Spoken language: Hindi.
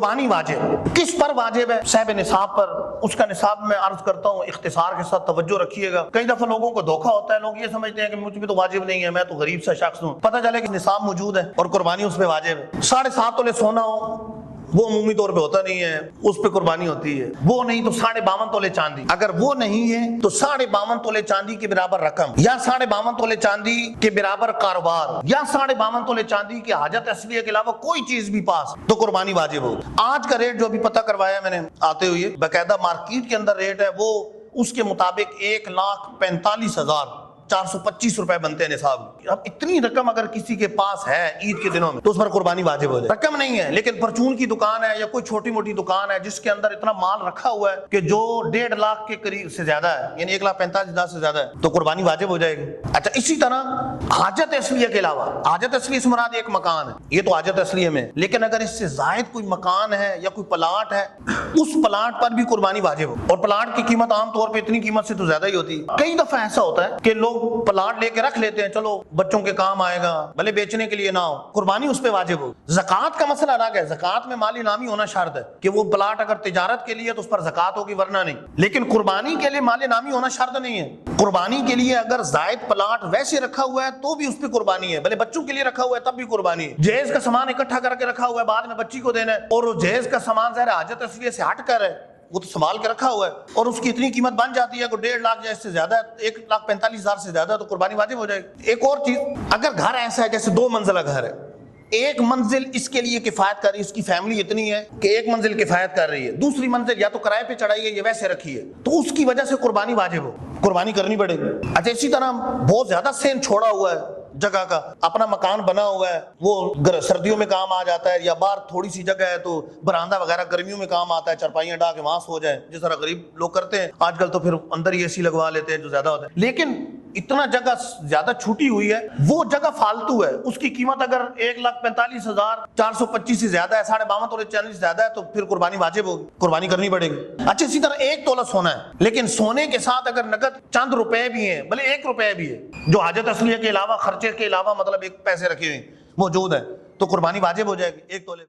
कुर्बानी वाजिब किस पर वाजिब है? साहिब निसाब पर। उसका निसाब मैं अर्ज करता हूँ, इख्तिसार के साथ तवज्जो रखिएगा। कई दफा लोगों को धोखा होता है, लोग ये समझते हैं कि मुझ पे तो वाजिब नहीं है, मैं तो गरीब सा शख्स हूँ। पता चले कि निसाब मौजूद है और कुर्बानी उस पर वाजिब है। 7.5 तोले सोना हो, वो अमूमी तौर पे होता नहीं है, उस पे कुर्बानी होती है। वो नहीं तो 52.5 तोले चांदी। अगर वो नहीं है तो 52.5 तोले चांदी के बराबर रकम, या 52.5 तोले चांदी के बराबर कारोबार, या 52.5 तोले चांदी के हाजत असलिया के अलावा कोई चीज भी पास, तो कुर्बानी वाजिब होगी। आज का रेट जो अभी पता करवाया मैंने आते हुए, बाकायदा मार्केट के अंदर रेट है, वो उसके मुताबिक 1,45,425 रुपए बनते हैं निसाब। अब इतनी रकम अगर किसी के पास है ईद के दिनों में तो उस पर कुर्बानी वाजिब हो जाए। रकम नहीं है, लेकिन परचून की दुकान है या कोई छोटी मोटी दुकान है जिसके अंदर इतना माल रखा हुआ है कि जो 1.5 लाख के करीब से ज्यादा है, यानी 1,45,000 से ज्यादा है, तो कुर्बानी वाजिब हो जाएगी। अच्छा, इसी तरह हाजत असलिया के अलावा, हाजत असलिया से मुराद एक मकान है, ये तो हाजत असलिया में, लेकिन अगर इससे जायद कोई मकान है या कोई प्लाट है, उस प्लाट पर भी कुर्बानी वाजिब हो। और प्लाट की कीमत आमतौर पर इतनी कीमत से तो ज्यादा ही होती है। कई दफा ऐसा होता है कि लोग प्लाट लेके रख लेते हैं, चलो बच्चों के काम आएगा, भले बेचने के लिए ना हो, कुर्बानी उस पे वाजिब हो। ज़कात का मसला अलग है, ज़कात में माल इनामी होना शर्त है कि वो प्लाट अगर तिजारत के लिए तो उस पर ज़कात होगी, वरना नहीं। लेकिन कुर्बानी के लिए माल इनामी होना शर्त नहीं है। कुर्बानी के लिए अगर जायद प्लाट वैसे रखा हुआ है तो भी उस पर कुर्बानी है, भले बच्चों के लिए रखा हुआ है तब भी कुर्बानी है। जहेज का सामान इकट्ठा करके रखा हुआ है, बाद में बच्ची को देना है, और वो जहेज का सामान ज़ाहिर हाजत असलिया से हट कर है, वो तो संभाल के रखा हुआ है, और उसकी इतनी कीमत बन जाती है कि 1.5 लाख या इससे ज्यादा, 1,45,000 से ज्यादा, तो कुर्बानी वाजिब हो जाएगी। एक और चीज, अगर घर ऐसा है जैसे 2 मंजिला घर है, एक मंजिल इसके लिए किफायत कर रही है, उसकी फैमिली इतनी है कि एक मंजिल किफायत कर रही है, दूसरी मंजिल या तो किराए पे चढ़ाई है या वैसे रखी है, तो उसकी वजह से कुर्बानी वाजिब हो, कुर्बानी करनी पड़ेगी। अच्छा, इसी तरह बहुत ज्यादा सेन छोड़ा हुआ है जगह का, अपना मकान बना हुआ है, वो सर्दियों में काम आ जाता है, या बाहर थोड़ी सी जगह है तो बरामदा वगैरह गर्मियों में काम आता है, चरपाइयां डाल के वहां सो जाए, जिस तरह गरीब लोग करते हैं आजकल, तो फिर अंदर ही एसी लगवा लेते हैं जो ज्यादा होता है। लेकिन इतना जगह ज्यादा छूटी हुई है, वो जगह फालतू है, उसकी कीमत अगर 1,45,425 से ज्यादा है, 52.5 तोले चांदी से ज्यादा है, तो फिर कुर्बानी वाजिब होगी, कुर्बानी करनी पड़ेगी। अच्छा, इसी तरह 1 तोला सोना है, लेकिन सोने के साथ अगर नकद चंद रुपए भी हैं, भले 1 रुपए भी है, जो हाजत असलिया के अलावा, खर्चे के अलावा, मतलब एक पैसे रखे हुए मौजूद है, तो कुर्बानी वाजिब हो जाएगी 1 तोले।